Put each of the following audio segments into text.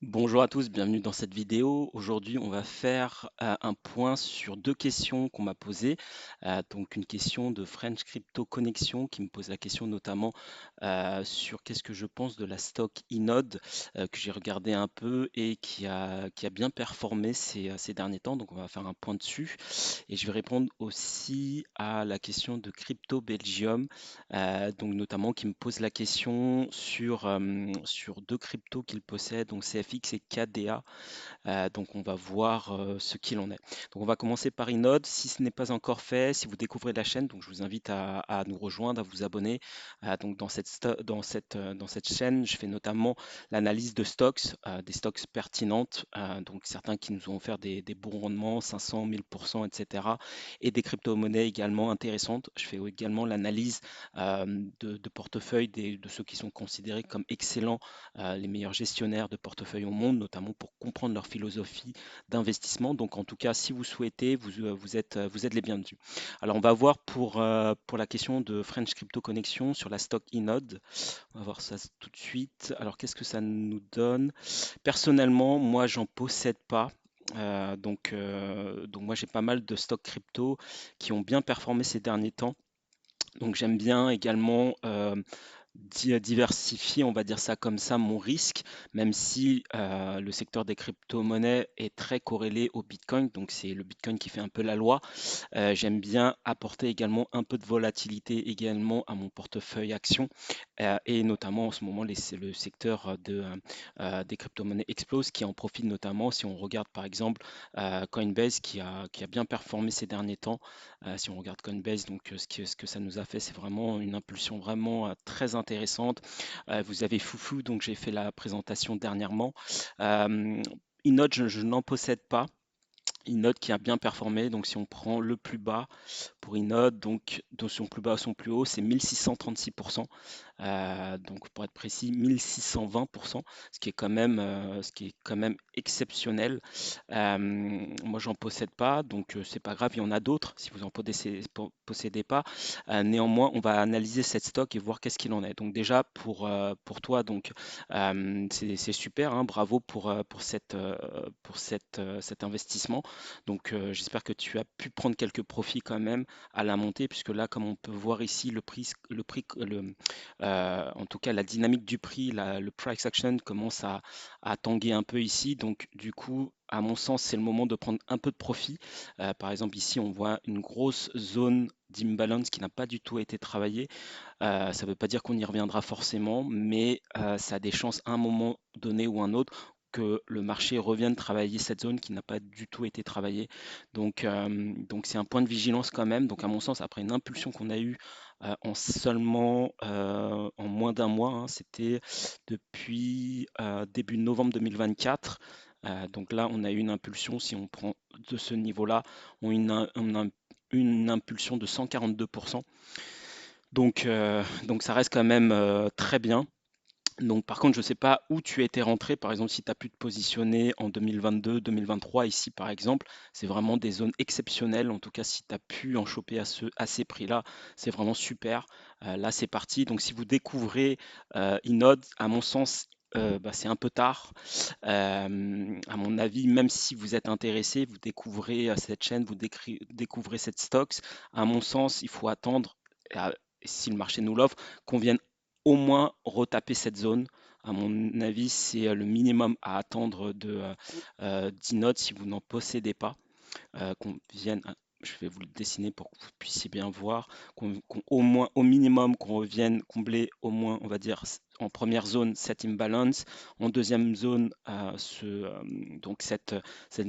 Bonjour à tous, bienvenue dans cette vidéo. Aujourd'hui, on va faire un point sur deux questions qu'on m'a posées. Donc, une question de French Crypto Connection qui me pose la question notamment sur qu'est-ce que je pense de la stock Inode que j'ai regardé un peu et qui a bien performé ces derniers temps. Donc, on va faire un point dessus. Et je vais répondre aussi à la question de Crypto Belgium, donc notamment qui me pose la question sur deux cryptos qu'il possède, donc CFX et KDA. Donc on va voir ce qu'il en est. Donc on va commencer par Inode. Si ce n'est pas encore fait, si vous découvrez la chaîne, donc je vous invite à nous rejoindre, à vous abonner. Donc dans cette chaîne, je fais notamment l'analyse de stocks, des stocks pertinentes, donc certains qui nous ont offert des bons rendements, 500, 1000%, etc. Et des crypto-monnaies également intéressantes. Je fais également l'analyse de portefeuille de ceux qui sont considérés comme excellents, les meilleurs gestionnaires de portefeuille au monde, notamment pour comprendre leur philosophie d'investissement. Donc en tout cas, si vous souhaitez, vous êtes les bienvenus. Alors on va voir pour la question de French Crypto Connection sur la stock Inode. On va voir ça tout de suite. Alors qu'est-ce que ça nous donne? Personnellement, moi j'en possède pas. Donc moi j'ai pas mal de stocks crypto qui ont bien performé ces derniers temps. Donc j'aime bien également diversifier, on va dire ça comme ça, mon risque, même si le secteur des crypto-monnaies est très corrélé au Bitcoin, donc c'est le Bitcoin qui fait un peu la loi. J'aime bien apporter également un peu de volatilité également à mon portefeuille action, et notamment en ce moment c'est le secteur des crypto-monnaies explose qui en profite notamment si on regarde par exemple Coinbase qui a bien performé ces derniers temps. Si on regarde Coinbase, donc ce que ça nous a fait, c'est vraiment une impulsion vraiment très intéressante. Vous avez Foufou, donc j'ai fait la présentation dernièrement. Euh, Inode, je n'en possède pas. Inode qui a bien performé, donc si on prend le plus bas pour Inode, donc de son plus bas à son plus haut, c'est 1636%. Donc pour être précis, 1620%, ce qui est quand même exceptionnel. Moi, j'en possède pas, donc c'est pas grave, il y en a d'autres si vous en possédez pas. Néanmoins, on va analyser cette stock et voir qu'est-ce qu'il en est. Donc déjà pour toi, donc c'est super, hein, bravo pour cet investissement. Donc j'espère que tu as pu prendre quelques profits quand même à la montée, puisque là, comme on peut voir ici, en tout cas la dynamique du prix, le price action commence à tanguer un peu ici. Donc du coup, à mon sens, c'est le moment de prendre un peu de profit. Par exemple, ici, on voit une grosse zone d'imbalance qui n'a pas du tout été travaillée. Ça ne veut pas dire qu'on y reviendra forcément, mais ça a des chances à un moment donné ou un autre que le marché revienne travailler cette zone qui n'a pas du tout été travaillée. Donc c'est un point de vigilance quand même. Donc à mon sens, après une impulsion qu'on a eue en moins d'un mois, hein, c'était depuis début novembre 2024. Donc là, on a eu une impulsion, si on prend de ce niveau-là, on a une impulsion de 142%. Donc ça reste quand même très bien. Donc par contre, je ne sais pas où tu étais rentré. Par exemple, si tu as pu te positionner en 2022, 2023, ici par exemple, c'est vraiment des zones exceptionnelles. En tout cas, si tu as pu en choper à ces prix-là, c'est vraiment super. Là, c'est parti. Donc si vous découvrez Inode, à mon sens, c'est un peu tard. À mon avis, même si vous êtes intéressé, vous découvrez cette chaîne, découvrez cette stocks. À mon sens, il faut attendre, euh, si le marché nous l'offre, qu'on vienne au moins retaper cette zone. À mon avis, c'est le minimum à attendre d'Inode si vous n'en possédez pas. Qu'on vienne, je vais vous le dessiner pour que vous puissiez bien voir, au moins, au minimum, qu'on revienne combler au moins, on va dire, en première zone, cette imbalance, en deuxième zone, donc cette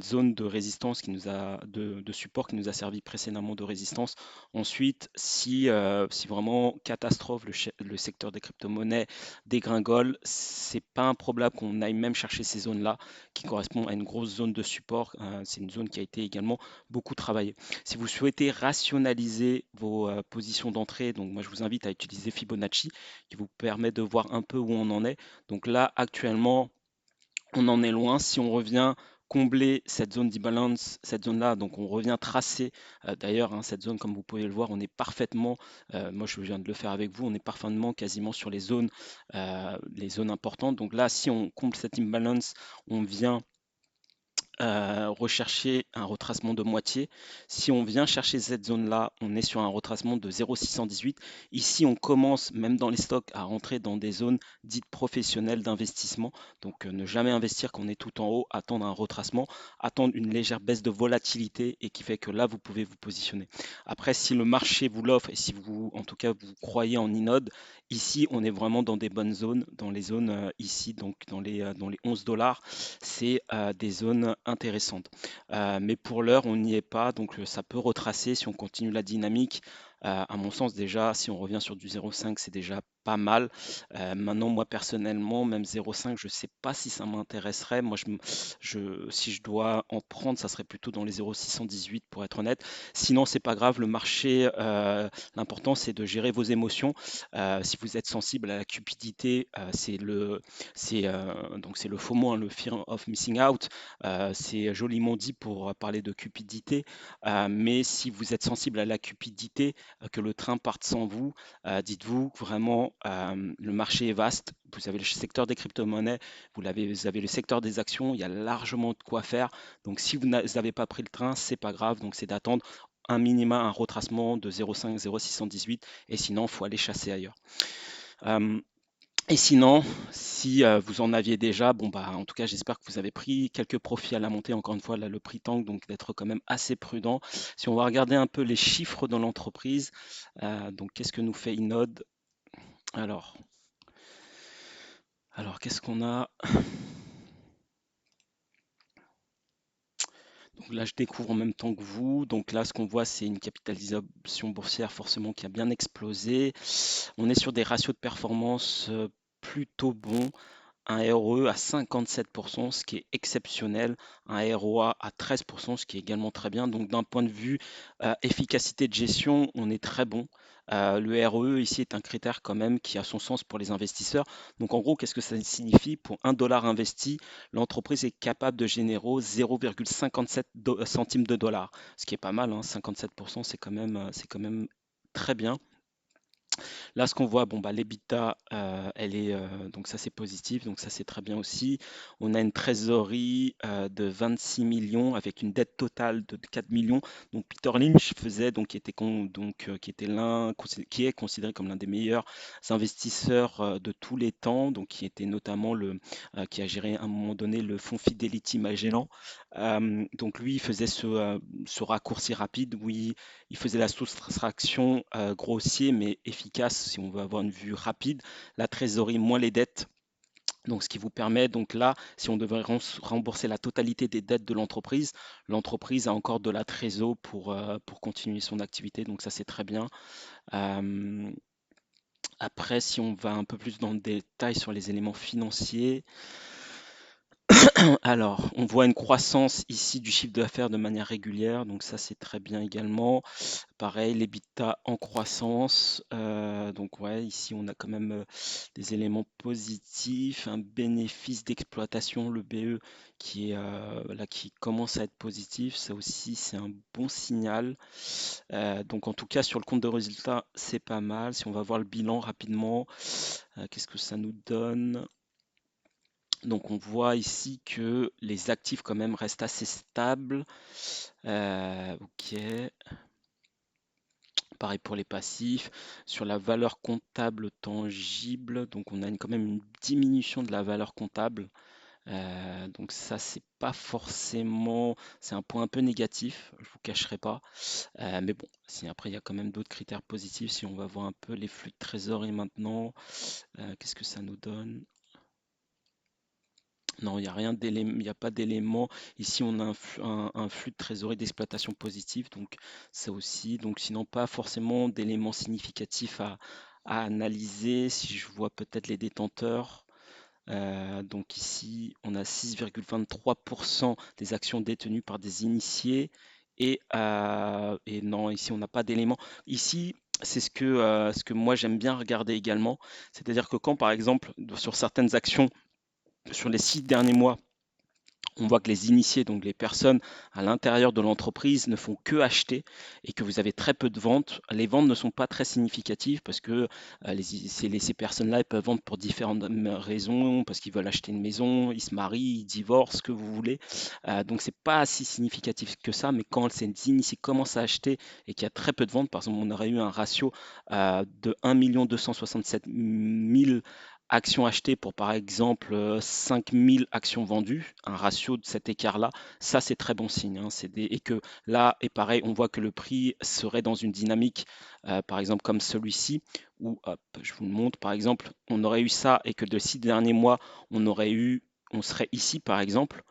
zone de résistance de support qui nous a servi précédemment de résistance. Ensuite, si vraiment catastrophe, le secteur des crypto-monnaies dégringole, c'est pas improbable qu'on aille même chercher ces zones-là qui correspondent à une grosse zone de support. C'est une zone qui a été également beaucoup travaillée. Si vous souhaitez rationaliser vos positions d'entrée, donc moi je vous invite à utiliser Fibonacci qui vous permet de voir un peu où on en est. Donc là actuellement on en est loin. Si on revient combler cette zone d'imbalance, cette zone-là, donc on revient tracer, d'ailleurs, hein, cette zone, comme vous pouvez le voir, on est parfaitement, moi je viens de le faire avec vous, on est parfaitement quasiment sur les zones importantes. Donc là, si on comble cette imbalance, on vient rechercher un retracement de moitié. Si on vient chercher cette zone-là, on est sur un retracement de 0,618. Ici, on commence, même dans les stocks, à rentrer dans des zones dites professionnelles d'investissement. Donc, ne jamais investir quand on est tout en haut, attendre un retracement, attendre une légère baisse de volatilité et qui fait que là, vous pouvez vous positionner. Après, si le marché vous l'offre et si vous, en tout cas, vous croyez en Inode, ici, on est vraiment dans des bonnes zones, dans les zones ici, donc dans les 11 dollars c'est des zones intéressantes. Mais pour l'heure, on n'y est pas, donc ça peut retracer si on continue la dynamique. À mon sens, déjà, si on revient sur du 0,5, c'est déjà pas mal. Maintenant, moi personnellement, même 0,5, je ne sais pas si ça m'intéresserait. Moi, si je dois en prendre, ça serait plutôt dans les 0,618 pour être honnête. Sinon, c'est pas grave. Le marché, l'important, c'est de gérer vos émotions. Si vous êtes sensible à la cupidité, c'est le FOMO, hein, le Fear of Missing Out. C'est joliment dit pour parler de cupidité, mais si vous êtes sensible à la cupidité, que le train parte sans vous, dites-vous que vraiment le marché est vaste. Vous avez le secteur des crypto-monnaies, vous avez le secteur des actions, il y a largement de quoi faire. Donc si vous n'avez pas pris le train, c'est pas grave. Donc c'est d'attendre un minima, un retracement de 0,5, 0,618 et sinon, il faut aller chasser ailleurs. Et sinon, si vous en aviez déjà, bon bah en tout cas j'espère que vous avez pris quelques profits à la montée. Encore une fois, là le prix tank, donc d'être quand même assez prudent. Si on va regarder un peu les chiffres dans l'entreprise, donc qu'est-ce que nous fait Inode? Alors, qu'est-ce qu'on a? Donc là je découvre en même temps que vous. Donc là ce qu'on voit c'est une capitalisation boursière forcément qui a bien explosé. On est sur des ratios de performance plutôt bons. Un ROE à 57%, ce qui est exceptionnel, un ROA à 13%, ce qui est également très bien. Donc d'un point de vue efficacité de gestion, on est très bon. Le ROE ici est un critère quand même qui a son sens pour les investisseurs. Donc en gros, qu'est-ce que ça signifie? Pour un dollar investi, l'entreprise est capable de générer 0,57 centimes de dollar, ce qui est pas mal, hein. 57%, c'est quand même très bien. Là, ce qu'on voit, bon, bah, l'EBITDA, donc ça c'est positif, donc ça c'est très bien aussi. On a une trésorerie de 26 millions avec une dette totale de 4 millions. Donc Peter Lynch faisait, donc, qui était qui est considéré comme l'un des meilleurs investisseurs de tous les temps, donc qui était notamment qui a géré à un moment donné le fonds Fidelity Magellan. Donc lui, il faisait ce raccourci rapide où il faisait la soustraction grossier mais efficace si on veut avoir une vue rapide. La trésorerie moins les dettes. Donc, ce qui vous permet, donc là, si on devait rembourser la totalité des dettes de l'entreprise, l'entreprise a encore de la trésor pour continuer son activité. Donc, ça, c'est très bien. Après, si on va un peu plus dans le détail sur les éléments financiers, alors, on voit une croissance ici du chiffre d'affaires de manière régulière, donc ça c'est très bien également. Pareil, l'EBITDA en croissance, donc ouais, ici on a quand même des éléments positifs, un bénéfice d'exploitation, le BE qui commence à être positif, ça aussi c'est un bon signal. Donc en tout cas sur le compte de résultat c'est pas mal. Si on va voir le bilan rapidement, qu'est-ce que ça nous donne? Donc on voit ici que les actifs quand même restent assez stables. Ok. Pareil pour les passifs. Sur la valeur comptable tangible, donc on a quand même une diminution de la valeur comptable. Donc ça, c'est pas forcément, c'est un point un peu négatif, je vous cacherai pas. Mais bon, si après il y a quand même d'autres critères positifs, si on va voir un peu les flux de trésorerie maintenant, qu'est-ce que ça nous donne? Non, il n'y a rien d'élément, il n'y a pas d'élément. Ici, on a un flux de trésorerie d'exploitation positif, donc ça aussi. Donc sinon, pas forcément d'éléments significatifs à analyser. Si je vois peut-être les détenteurs, donc ici, on a 6,23% des actions détenues par des initiés. Et non, ici, on n'a pas d'éléments. Ici, c'est ce que moi j'aime bien regarder également. C'est-à-dire que quand, par exemple, sur certaines actions, sur les 6 derniers mois, On voit que les initiés, donc les personnes à l'intérieur de l'entreprise, ne font que acheter et que vous avez très peu de ventes. Les ventes ne sont pas très significatives parce que ces personnes-là, elles peuvent vendre pour différentes raisons, parce qu'ils veulent acheter une maison, ils se marient, ils divorcent, ce que vous voulez. Donc c'est pas si significatif que ça, mais quand ces initiés commencent à acheter et qu'il y a très peu de ventes, par exemple, on aurait eu un ratio de 1 267 000 actions achetées pour par exemple 5000 actions vendues, un ratio de cet écart-là, ça c'est très bon signe, hein. Et que là, et pareil, on voit que le prix serait dans une dynamique, par exemple comme celui-ci, où, hop, je vous le montre, par exemple, on aurait eu ça et que de 6 derniers mois, on serait ici par exemple.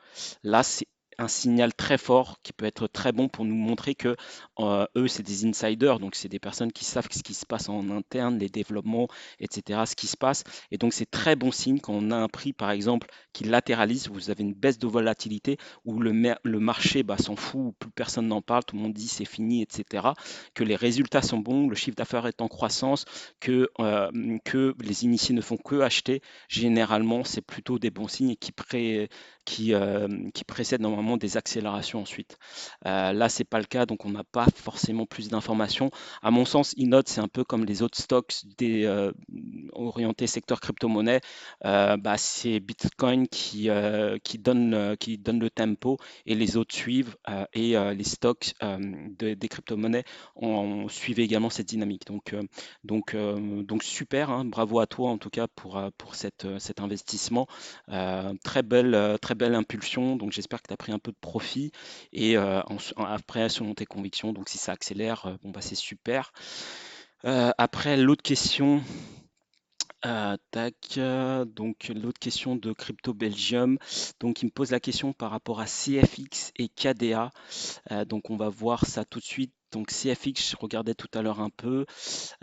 Là, c'est un signal très fort qui peut être très bon pour nous montrer que eux, c'est des insiders, donc c'est des personnes qui savent ce qui se passe en interne, les développements, etc., ce qui se passe. Et donc, c'est très bon signe quand on a un prix, par exemple, qui latéralise, vous avez une baisse de volatilité, où le marché s'en fout, plus personne n'en parle, tout le monde dit c'est fini, etc., que les résultats sont bons, le chiffre d'affaires est en croissance, que les initiés ne font que acheter. Généralement, c'est plutôt des bons signes qui précèdent normalement des accélérations ensuite. Là, c'est pas le cas, donc on n'a pas forcément plus d'informations. À mon sens, Inode, c'est un peu comme les autres stocks orientés secteur crypto-monnaie. C'est Bitcoin qui donne le tempo et les autres suivent et les stocks des crypto-monnaies suivent également cette dynamique. Donc super, hein, bravo à toi en tout cas pour cet investissement. Très belle impulsion, donc j'espère que tu as pris un peu de profit et après selon tes convictions, donc si ça accélère, bon bah c'est super. Après l'autre question, donc l'autre question de Crypto Belgium, donc il me pose la question par rapport à CFX et KDA. Donc on va voir ça tout de suite. Donc CFX, je regardais tout à l'heure un peu.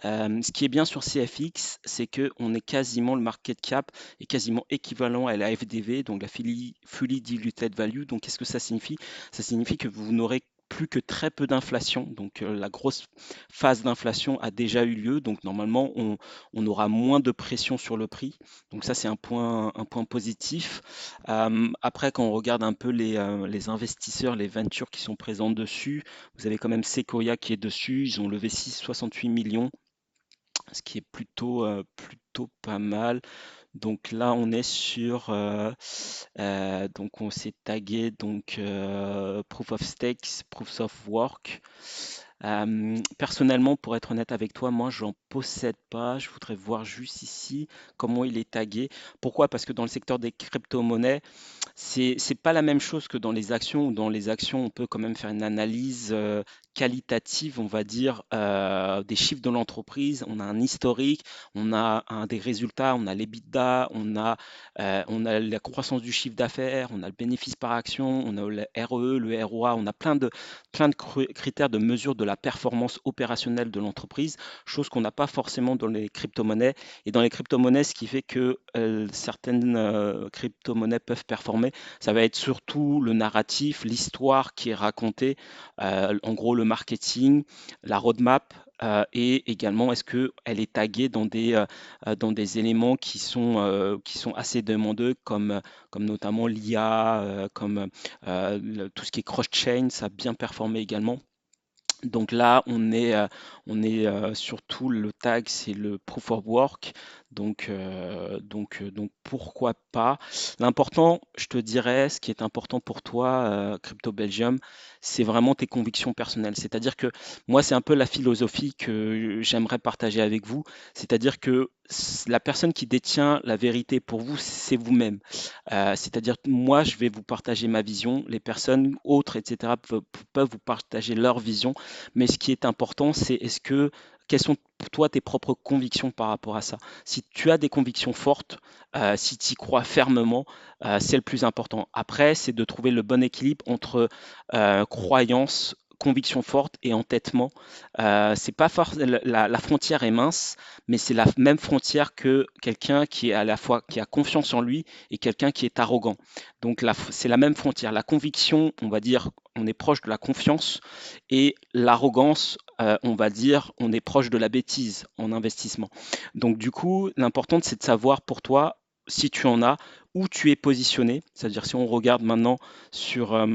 Ce qui est bien sur CFX, c'est que on est quasiment, le market cap est quasiment équivalent à la FDV, donc la Fully Diluted Value. Donc qu'est-ce que ça signifie? Ça signifie que vous n'aurez plus que très peu d'inflation. Donc la grosse phase d'inflation a déjà eu lieu. Donc normalement, on aura moins de pression sur le prix. Donc ça, c'est un point positif. Après, quand on regarde un peu les investisseurs, les ventures qui sont présents dessus, vous avez quand même Sequoia qui est dessus. Ils ont levé 668 millions, ce qui est plutôt pas mal. Donc là, on est sur, donc on s'est tagué donc Proof of Stakes, Proof of Work. Personnellement, pour être honnête avec toi, moi, j'en possède pas. Je voudrais voir juste ici comment il est tagué. Pourquoi? Parce que dans le secteur des crypto-monnaies, c'est pas la même chose que dans les actions, où dans les actions, on peut quand même faire une analyse qualitative, on va dire, des chiffres de l'entreprise. On a un historique, on a des résultats, on a l'EBITDA, on a la croissance du chiffre d'affaires, on a le bénéfice par action, on a le RE, le ROA, on a plein de critères de mesure de la performance opérationnelle de l'entreprise, chose qu'on n'a pas forcément dans les crypto-monnaies. Et dans les crypto-monnaies, ce qui fait que certaines crypto-monnaies peuvent performer, ça va être surtout le narratif, l'histoire qui est racontée, en gros le marketing, la roadmap. Et également, est-ce qu'elle est taguée dans des éléments qui sont assez demandeux, comme notamment l'IA, tout ce qui est cross-chain, ça a bien performé également. Donc là, surtout le tag, c'est le proof of work. Donc pourquoi pas. L'important, je te dirais, ce qui est important pour toi, Crypto Belgium, c'est vraiment tes convictions personnelles. C'est-à-dire que moi, c'est un peu la philosophie que j'aimerais partager avec vous. C'est-à-dire que la personne qui détient la vérité pour vous, c'est vous-même. C'est-à-dire que moi, je vais vous partager ma vision. Les personnes autres, etc., peuvent vous partager leur vision. Mais ce qui est important, c'est quelles sont pour toi tes propres convictions par rapport à ça? Si tu as des convictions fortes, si tu y crois fermement, c'est le plus important. Après, c'est de trouver le bon équilibre entre croyance, conviction forte et entêtement. C'est pas la frontière est mince, mais c'est la même frontière que quelqu'un qui est à la fois qui a confiance en lui et quelqu'un qui est arrogant. Donc c'est la même frontière. La conviction, on va dire, on est proche de la confiance, et l'arrogance, on va dire, on est proche de la bêtise en investissement. Donc du coup, l'important, c'est de savoir pour toi si tu en as, où tu es positionné. C'est-à-dire si on regarde maintenant sur,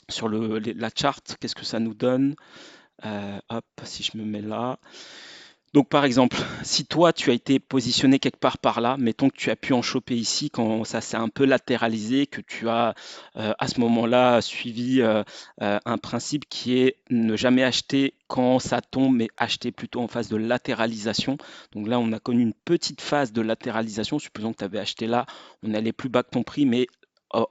sur la charte, qu'est-ce que ça nous donne? Hop, si je me mets là. Donc par exemple, si toi tu as été positionné quelque part par là, mettons que tu as pu en choper ici quand ça s'est un peu latéralisé, que tu as à ce moment-là suivi un principe qui est ne jamais acheter quand ça tombe, mais acheter plutôt en phase de latéralisation. Donc là, on a connu une petite phase de latéralisation. Supposons que tu avais acheté là, on allait plus bas que ton prix, mais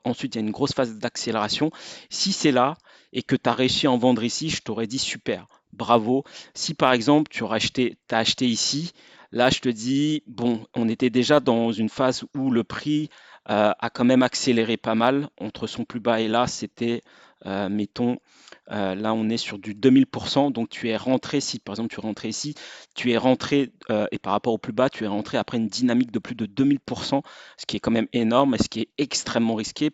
ensuite il y a une grosse phase d'accélération. Si c'est là et que tu as réussi à en vendre ici, je t'aurais dit super, bravo. Si par exemple tu as acheté ici, là je te dis, bon, on était déjà dans une phase où le prix a quand même accéléré pas mal. Entre son plus bas et là, c'était, mettons, là on est sur du 2000%. Donc tu es rentré, si par exemple tu es rentré ici, tu es rentré, et par rapport au plus bas, tu es rentré après une dynamique de plus de 2000%, ce qui est quand même énorme et ce qui est extrêmement risqué.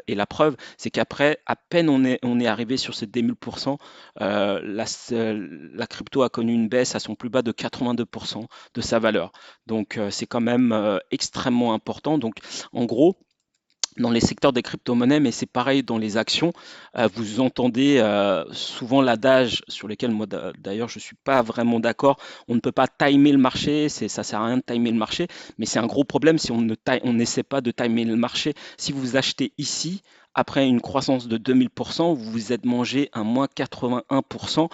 Et la preuve, c'est qu'après, à peine on est arrivé sur ces 2000%, la crypto a connu une baisse à son plus bas de 82% de sa valeur. Donc c'est quand même extrêmement important. Donc en gros, dans les secteurs des crypto-monnaies, mais c'est pareil dans les actions. Vous entendez souvent l'adage sur lequel moi d'ailleurs je suis pas vraiment d'accord. On ne peut pas timer le marché, ça sert à rien de timer le marché, mais c'est un gros problème si on n'essaie pas de timer le marché. Si vous achetez ici, après une croissance de 2000%, vous vous êtes mangé un moins 81%.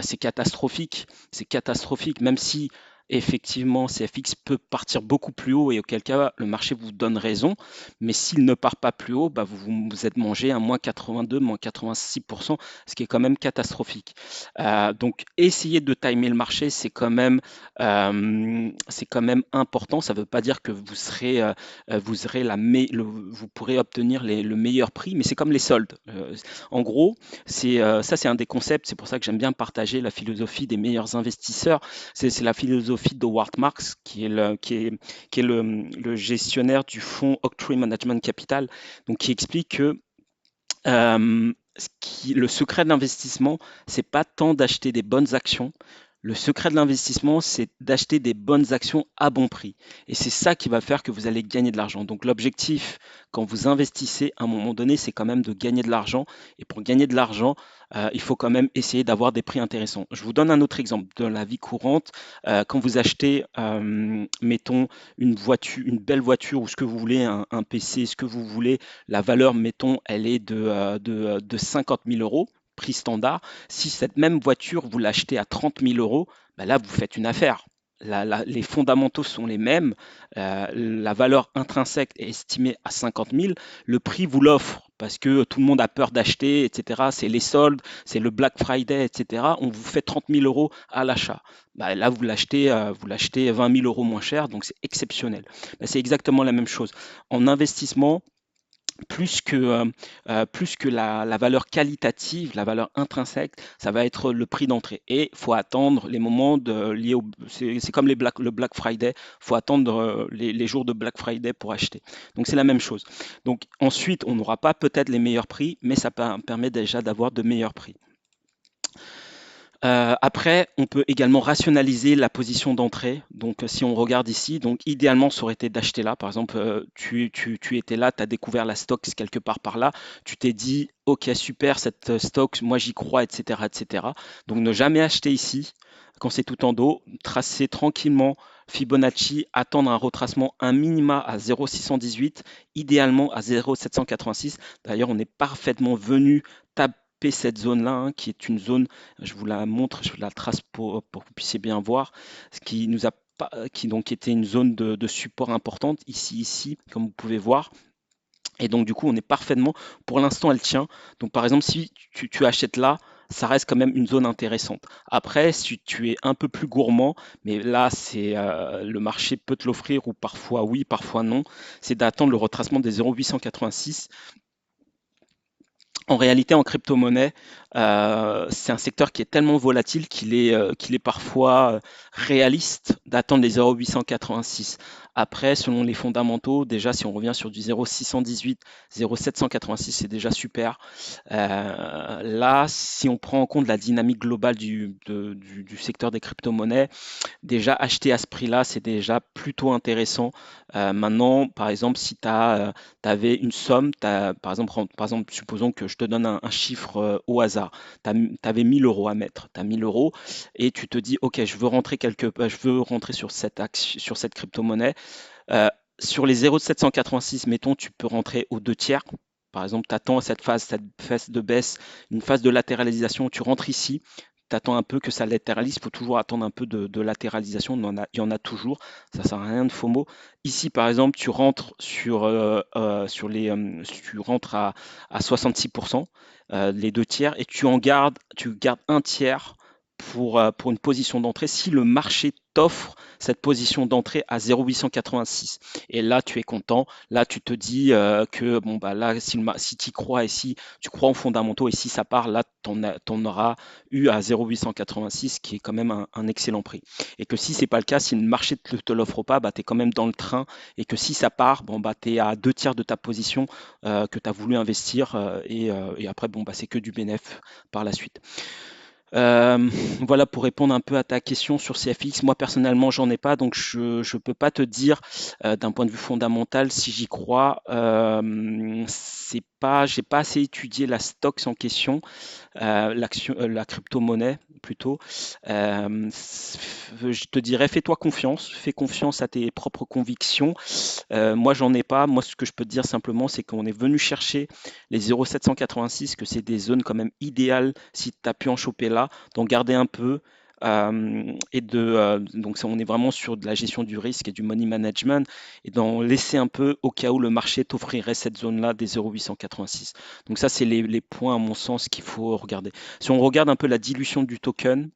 C'est catastrophique. C'est catastrophique, même si effectivement CFX peut partir beaucoup plus haut et auquel cas le marché vous donne raison. Mais s'il ne part pas plus haut, bah vous êtes mangé un moins 82, moins 86%, ce qui est quand même catastrophique. Donc, essayer de timer le marché, c'est quand même important. Ça ne veut pas dire que vous aurez vous pourrez obtenir le meilleur prix, mais c'est comme les soldes. En gros, ça, c'est un des concepts. C'est pour ça que j'aime bien partager la philosophie des meilleurs investisseurs. C'est la philosophie d'Howard Marks, qui est le gestionnaire du fonds Oaktree Management Capital, donc qui explique que le secret de l'investissement, c'est pas tant d'acheter des bonnes actions. Le secret de l'investissement, c'est d'acheter des bonnes actions à bon prix. Et c'est ça qui va faire que vous allez gagner de l'argent. Donc l'objectif, quand vous investissez, à un moment donné, c'est quand même de gagner de l'argent. Et pour gagner de l'argent, il faut quand même essayer d'avoir des prix intéressants. Je vous donne un autre exemple de la vie courante. Quand vous achetez, mettons, une voiture, une belle voiture ou ce que vous voulez, un PC, ce que vous voulez, la valeur, mettons, elle est de 50 000 euros, prix standard. Si cette même voiture, vous l'achetez à 30 000 euros, bah là, vous faites une affaire. Les fondamentaux sont les mêmes, la valeur intrinsèque est estimée à 50 000, le prix vous l'offre parce que tout le monde a peur d'acheter, etc. C'est les soldes, c'est le Black Friday, etc. On vous fait 30 000 euros à l'achat. Bah, là, vous l'achetez 20 000 euros moins cher, donc c'est exceptionnel. Bah, c'est exactement la même chose. En investissement, plus que la valeur qualitative, la valeur intrinsèque, ça va être le prix d'entrée. Et il faut attendre les moments liés au... C'est comme le Black Friday, il faut attendre les jours de Black Friday pour acheter. Donc c'est la même chose. Donc ensuite, on n'aura pas peut-être les meilleurs prix, mais ça permet déjà d'avoir de meilleurs prix. Après, on peut également rationaliser la position d'entrée. Donc, si on regarde ici, donc idéalement, ça aurait été d'acheter là. Par exemple, tu étais là, tu as découvert la stocks quelque part par là. Tu t'es dit, OK, super, cette stocks, moi j'y crois, etc., etc. Donc, ne jamais acheter ici quand c'est tout en dos. Tracer tranquillement Fibonacci, attendre un retracement, un minima à 0,618, idéalement à 0,786. D'ailleurs, on est parfaitement venu taper cette zone-là, hein, qui est une zone, je vous la montre, je la trace pour que vous puissiez bien voir, ce qui nous a qui donc était une zone de support importante, ici, comme vous pouvez voir. Et donc, du coup, on est parfaitement, pour l'instant, elle tient. Donc, par exemple, si tu achètes là, ça reste quand même une zone intéressante. Après, si tu es un peu plus gourmand, mais là, le marché peut te l'offrir ou parfois oui, parfois non, c'est d'attendre le retracement des 0,886. En réalité, en crypto-monnaie, c'est un secteur qui est tellement volatile qu'il est parfois réaliste d'attendre les 0,886. Après, selon les fondamentaux, déjà, si on revient sur du 0,618, 0,786, c'est déjà super. Là, si on prend en compte la dynamique globale du secteur des crypto-monnaies, déjà acheter à ce prix-là, c'est déjà plutôt intéressant. Maintenant, par exemple, si tu avais une somme, par exemple, supposons que je te donne un chiffre au hasard, tu avais 1000 euros à mettre, tu as 1000 euros et tu te dis, OK, je veux rentrer sur cette crypto-monnaie. Euh, sur les 0,786, mettons, tu peux rentrer aux deux tiers. Par exemple, tu attends cette phase de baisse, une phase de latéralisation, tu rentres ici, tu attends un peu que ça latéralise, il faut toujours attendre un peu de latéralisation, il y en a toujours, ça ne sert à rien de FOMO. Ici, par exemple, tu rentres tu rentres à 66%, les deux tiers, et tu gardes un tiers pour une position d'entrée si le marché t'offre cette position d'entrée à 0,886. Et là, tu es content. Là, tu te dis que bon, bah, là, si tu y crois et si tu crois aux fondamentaux et si ça part, là, tu en auras eu à 0,886, qui est quand même un excellent prix. Et que si c'est pas le cas, si le marché ne te l'offre pas, bah, tu es quand même dans le train. Et que si ça part, bon, bah, tu es à deux tiers de ta position que tu as voulu investir. Et après, bon, bah, c'est que du bénéfice par la suite. Voilà pour répondre un peu à ta question sur CFX. Moi personnellement, j'en ai pas, donc je ne peux pas te dire d'un point de vue fondamental si j'y crois. J'ai pas assez étudié la stocks en question, la crypto-monnaie plutôt. Je te dirais, fais-toi confiance, fais confiance à tes propres convictions. Moi, j'en ai pas. Moi, ce que je peux te dire simplement, c'est qu'on est venu chercher les 0,786, que c'est des zones quand même idéales si tu as pu en choper là, d'en garder un peu. Donc, on est vraiment sur de la gestion du risque et du money management et d'en laisser un peu au cas où le marché t'offrirait cette zone-là des 0,886. Donc, ça, c'est les points, à mon sens, qu'il faut regarder. Si on regarde un peu la dilution du token,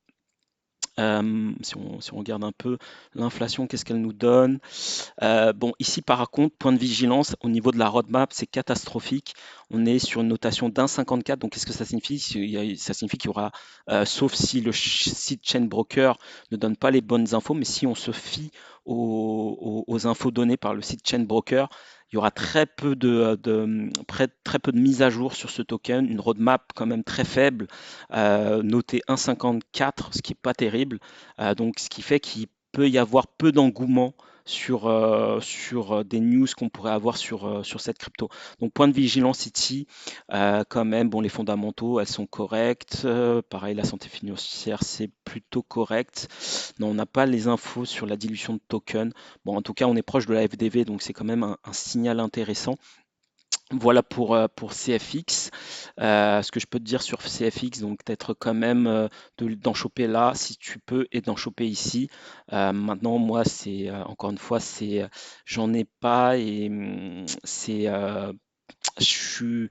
si on regarde un peu l'inflation, qu'est-ce qu'elle nous donne? Bon, ici, par contre, point de vigilance, au niveau de la roadmap, c'est catastrophique. On est sur une notation d'1,54. Donc, qu'est-ce que ça signifie? Ça signifie qu'il y aura, sauf si le site chain broker ne donne pas les bonnes infos, mais si on se fie aux infos données par le site chain broker, il y aura très peu de mise à jour sur ce token, une roadmap quand même très faible, notée 1,54, ce qui n'est pas terrible. Donc, ce qui fait qu'il peut y avoir peu d'engouement sur des news qu'on pourrait avoir sur cette crypto. Donc point de vigilance ici, quand même, bon, les fondamentaux, elles sont correctes. Pareil, la santé financière, c'est plutôt correct. Non, on n'a pas les infos sur la dilution de tokens. Bon, en tout cas, on est proche de la FDV, donc c'est quand même un signal intéressant. Voilà pour CFX. Ce que je peux te dire sur CFX, donc d'être quand même d'en choper là si tu peux et d'en choper ici. Maintenant, moi, c'est encore une fois, j'en ai pas et c'est je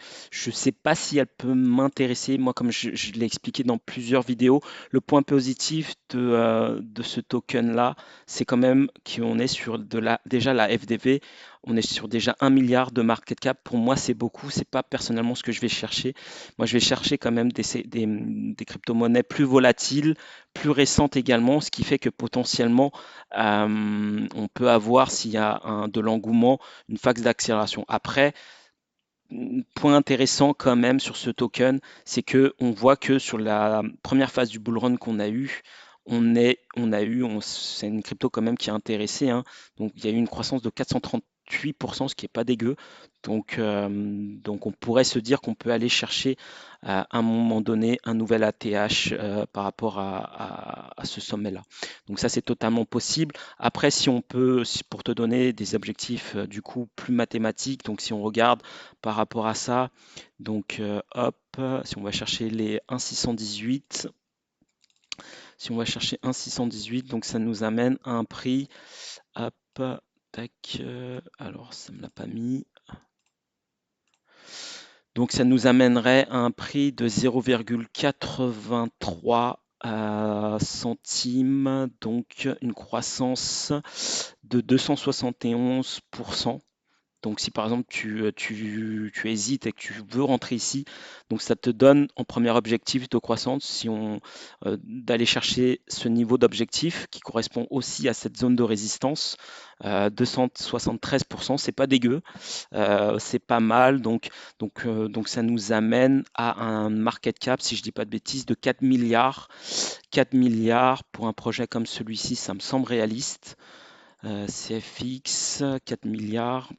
ne sais pas si elle peut m'intéresser. Moi, comme je l'ai expliqué dans plusieurs vidéos, le point positif de ce token-là, c'est quand même qu'on est sur déjà la FDV, on est sur déjà 1 milliard de market cap. Pour moi, c'est beaucoup. C'est pas personnellement ce que je vais chercher. Moi, je vais chercher quand même des crypto-monnaies plus volatiles, plus récentes également, ce qui fait que potentiellement, on peut avoir, s'il y a de l'engouement, une phase d'accélération. Après, point intéressant quand même sur ce token, c'est que on voit que sur la première phase du bull run qu'on a eu, c'est une crypto quand même qui a intéressé, hein. Donc il y a eu une croissance de 438%, ce qui est pas dégueu. Donc on pourrait se dire qu'on peut aller chercher à un moment donné un nouvel ATH par rapport à ce sommet-là. Donc ça c'est totalement possible. Après, pour te donner des objectifs du coup plus mathématiques, donc si on regarde par rapport à ça, donc hop, si on va chercher les 1,618, si on va chercher 1,618, donc ça nous amène à un prix, hop, tac, alors ça me l'a pas mis. Donc ça nous amènerait à un prix de 0,83 centimes, donc une croissance de 271%. Donc si par exemple tu hésites et que tu veux rentrer ici, donc ça te donne en premier objectif de croissance si on d'aller chercher ce niveau d'objectif qui correspond aussi à cette zone de résistance. 273%, c'est pas dégueu, c'est pas mal. Donc ça nous amène à un market cap, si je dis pas de bêtises, de 4 milliards. 4 milliards pour un projet comme celui-ci, ça me semble réaliste. CFX, 4 milliards.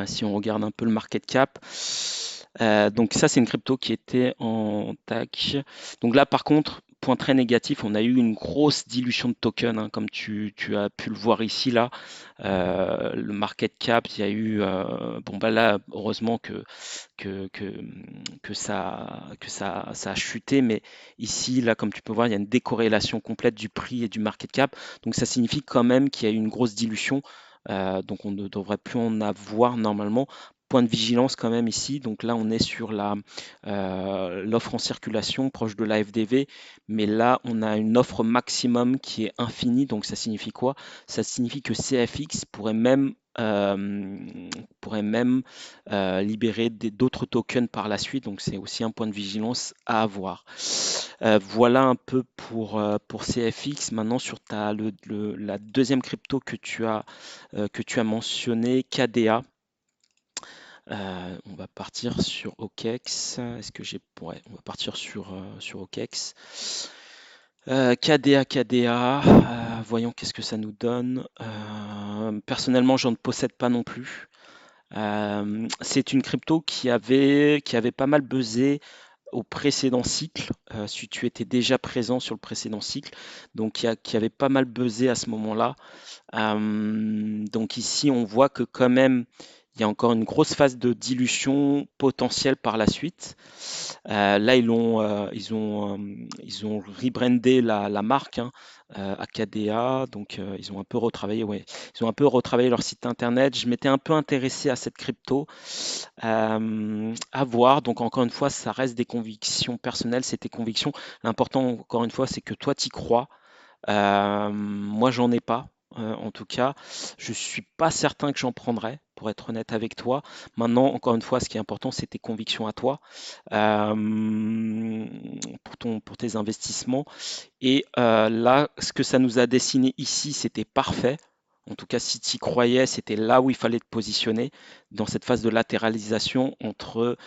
Si on regarde un peu le market cap. Donc ça, c'est une crypto qui était en tac. Donc là, par contre, point très négatif, on a eu une grosse dilution de tokens, hein, comme tu as pu le voir ici là. Le market cap, il y a eu, bon bah là, heureusement que, que, ça a chuté, mais ici, là, comme tu peux voir, il y a une décorrélation complète du prix et du market cap. Donc ça signifie quand même qu'il y a eu une grosse dilution. Donc on ne devrait plus en avoir normalement. Point de vigilance quand même ici. Donc là, on est sur l'offre en circulation proche de la FDV, mais là, on a une offre maximum qui est infinie. Donc ça signifie quoi? Ça signifie que CFX pourrait même libérer d'autres tokens par la suite. Donc c'est aussi un point de vigilance à avoir. Voilà un peu pour CFX. Maintenant sur la deuxième crypto que tu as mentionné, KDA. On va partir sur OKEx. Est-ce que j'ai. Ouais, on va partir sur OKEx. KDA. Voyons qu'est-ce que ça nous donne. Personnellement, j'en possède pas non plus. C'est une crypto qui avait pas mal buzzé au précédent cycle, si tu étais déjà présent sur le précédent cycle, donc qui avait pas mal buzzé à ce moment-là. Donc ici, on voit que quand même, il y a encore une grosse phase de dilution potentielle par la suite. Là, ils ont rebrandé la marque, hein, AKDA, donc ils ont un peu retravaillé, ouais, ils ont un peu retravaillé leur site internet. Je m'étais un peu intéressé à cette crypto, à voir. Donc encore une fois, ça reste des convictions personnelles, c'est tes convictions. L'important, encore une fois, c'est que toi, tu y crois. Moi, j'en ai pas. En tout cas, je suis pas certain que j'en prendrais, pour être honnête avec toi. Maintenant, encore une fois, ce qui est important, c'est tes convictions à toi, pour tes investissements. Et là, ce que ça nous a dessiné ici, c'était parfait. En tout cas, si tu y croyais, c'était là où il fallait te positionner, dans cette phase de latéralisation entre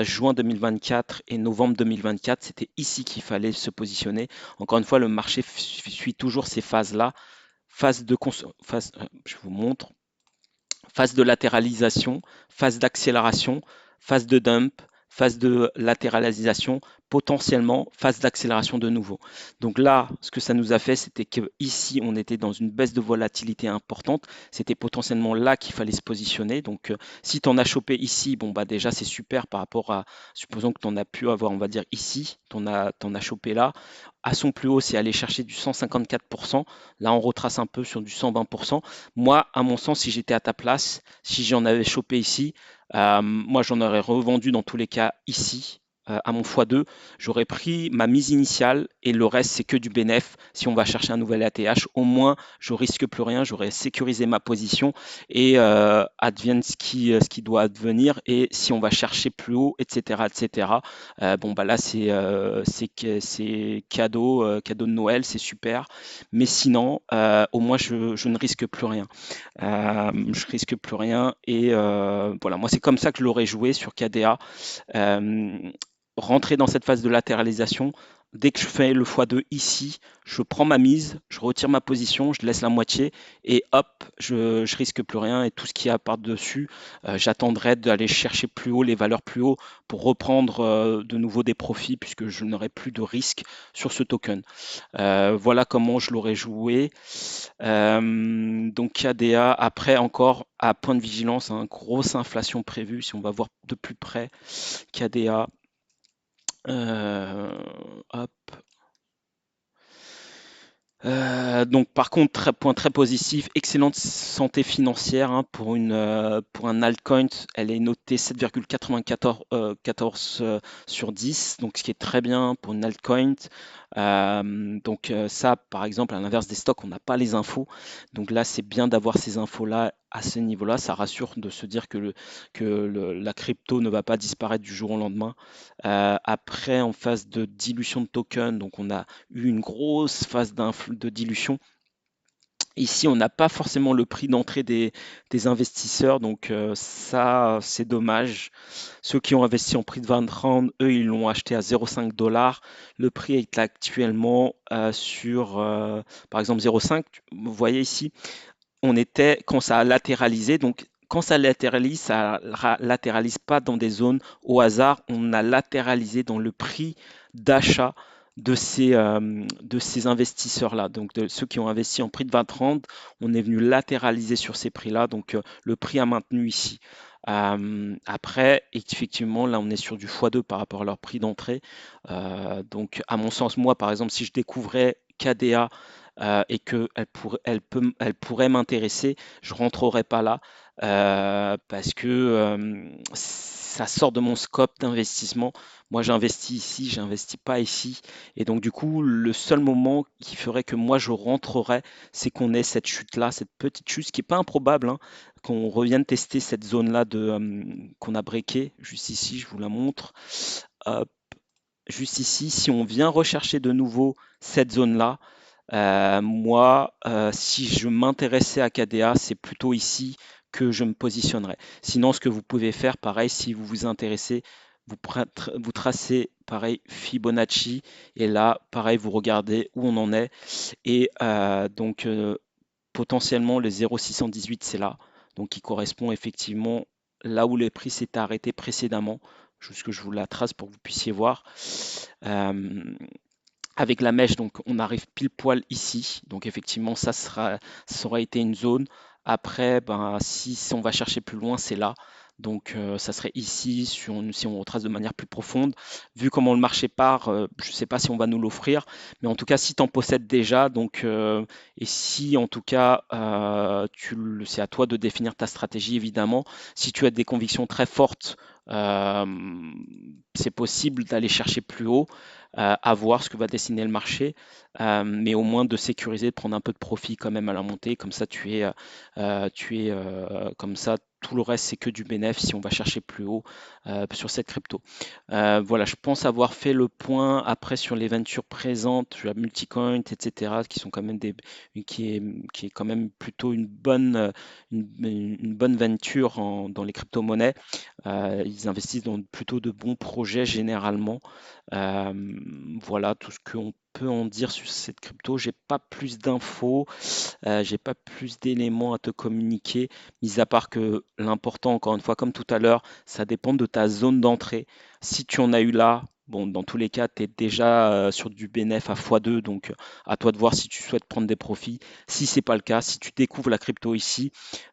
juin 2024 et novembre 2024. C'était ici qu'il fallait se positionner. Encore une fois, le marché suit toujours ces phases-là. Je vous montre, phase de latéralisation, phase d'accélération, phase de dump, phase de latéralisation, potentiellement phase d'accélération de nouveau. Donc là, ce que ça nous a fait, c'était qu'ici, on était dans une baisse de volatilité importante. C'était potentiellement là qu'il fallait se positionner. Donc, si tu en as chopé ici, bon, bah déjà, c'est super par rapport à, supposons que tu en as pu avoir, on va dire ici, tu en as chopé là. À son plus haut, c'est aller chercher du 154%. Là, on retrace un peu sur du 120%. Moi, à mon sens, si j'étais à ta place, si j'en avais chopé ici, moi j'en aurais revendu dans tous les cas ici, à mon x2. J'aurais pris ma mise initiale et le reste c'est que du bénéf. Si on va chercher un nouvel ATH, au moins je risque plus rien, j'aurais sécurisé ma position et advienne ce qui doit advenir. Et si on va chercher plus haut, etc., etc. Bon bah là c'est cadeau, cadeau de Noël, c'est super. Mais sinon, au moins je ne risque plus rien. Je risque plus rien et voilà, moi c'est comme ça que je l'aurais joué sur KDA. Euh, Rentrer dans cette phase de latéralisation. Dès que je fais le x2 ici, je prends ma mise, je retire ma position, je laisse la moitié et hop, je risque plus rien et tout ce qu'il y a par-dessus, j'attendrai d'aller chercher plus haut, les valeurs plus haut pour reprendre de nouveau des profits puisque je n'aurai plus de risque sur ce token. Voilà comment je l'aurais joué. Donc KDA, après encore à point de vigilance, hein, grosse inflation prévue si on va voir de plus près KDA. Euh, hop. Donc par contre, point très positif, excellente santé financière, hein, pour un altcoin, elle est notée 7,94 sur 10, donc ce qui est très bien pour une altcoin. Donc ça, par exemple, à l'inverse des stocks, on n'a pas les infos. Donc là, c'est bien d'avoir ces infos-là à ce niveau-là, ça rassure de se dire que la crypto ne va pas disparaître du jour au lendemain. Après, en phase de dilution de token, donc on a eu une grosse phase de dilution. Ici, on n'a pas forcément le prix d'entrée des investisseurs, donc ça, c'est dommage. Ceux qui ont investi en prix de 20 rounds, eux, ils l'ont acheté à 0,5 dollars. Le prix est actuellement sur, par exemple, 0,5. Vous voyez ici, on était quand ça a latéralisé. Donc, quand ça latéralise, ça latéralise pas dans des zones au hasard. On a latéralisé dans le prix d'achat de ces investisseurs-là. Donc, de ceux qui ont investi en prix de 20-30, on est venu latéraliser sur ces prix-là. Donc, le prix a maintenu ici. Après, effectivement, là, on est sur du x2 par rapport à leur prix d'entrée. Donc, à mon sens, moi, par exemple, si je découvrais KDA et qu'elle pourrait m'intéresser, je rentrerai pas là parce que ça sort de mon scope d'investissement. Moi, j'investis ici, j'investis pas ici. Et donc, du coup, le seul moment qui ferait que moi, je rentrerais, c'est qu'on ait cette chute-là, cette petite chute, ce qui n'est pas improbable, hein, qu'on revienne tester cette zone-là qu'on a breaké. Juste ici, je vous la montre. Hop, juste ici, si on vient rechercher de nouveau cette zone-là, moi, si je m'intéressais à KDA, c'est plutôt ici que je me positionnerais. Sinon, ce que vous pouvez faire, pareil, si vous vous intéressez, vous tracez, pareil, Fibonacci, et là, pareil, vous regardez où on en est. Et donc, potentiellement, le 0,618, c'est là. Donc, qui correspond effectivement là où le prix s'est arrêté précédemment. Juste que je vous la trace pour que vous puissiez voir. Euh, avec la mèche, donc on arrive pile poil ici. Donc effectivement, ça aurait été une zone. Après, ben, si on va chercher plus loin, c'est là. Donc ça serait ici, si on retrace de manière plus profonde. Vu comment le marché part, je ne sais pas si on va nous l'offrir. Mais en tout cas, si tu en possèdes déjà, donc, et si en tout cas, c'est à toi de définir ta stratégie, évidemment. Si tu as des convictions très fortes, euh, c'est possible d'aller chercher plus haut, à voir ce que va dessiner le marché, mais au moins de sécuriser, de prendre un peu de profit quand même à la montée. Comme ça, comme ça, tout le reste, c'est que du bénéfice si on va chercher plus haut sur cette crypto. Voilà, je pense avoir fait le point après sur les ventures présentes, sur la Multicoin, etc., qui sont quand même qui est quand même plutôt une bonne venture dans les crypto-monnaies. Ils investissent dans plutôt de bons projets généralement. Euh, voilà tout ce qu'on peut en dire sur cette crypto. J'ai pas plus d'infos, j'ai pas plus d'éléments à te communiquer, mis à part que l'important, encore une fois, comme tout à l'heure, ça dépend de ta zone d'entrée. Si tu en as eu là, bon, dans tous les cas, tu es déjà sur du bénéf à x2, donc à toi de voir si tu souhaites prendre des profits. Si c'est pas le cas, si tu découvres la crypto ici,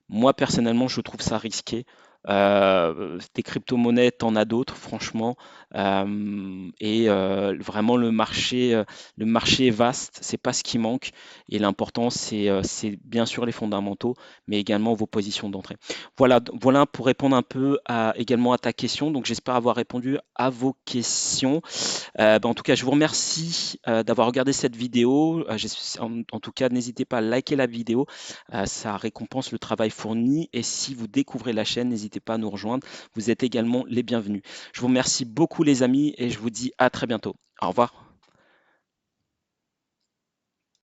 moi personnellement, je trouve ça risqué. Des crypto-monnaies, t'en as d'autres, franchement. Et vraiment, le marché est vaste, c'est pas ce qui manque. Et l'important, c'est bien sûr les fondamentaux, mais également vos positions d'entrée. Voilà pour répondre un peu également à ta question. Donc, j'espère avoir répondu à vos questions. En tout cas, je vous remercie d'avoir regardé cette vidéo. En tout cas, n'hésitez pas à liker la vidéo. Ça récompense le travail fourni. Et si vous découvrez la chaîne, n'hésitez pas à nous rejoindre. Vous êtes également les bienvenus. Je vous remercie beaucoup les amis et je vous dis à très bientôt. Au revoir.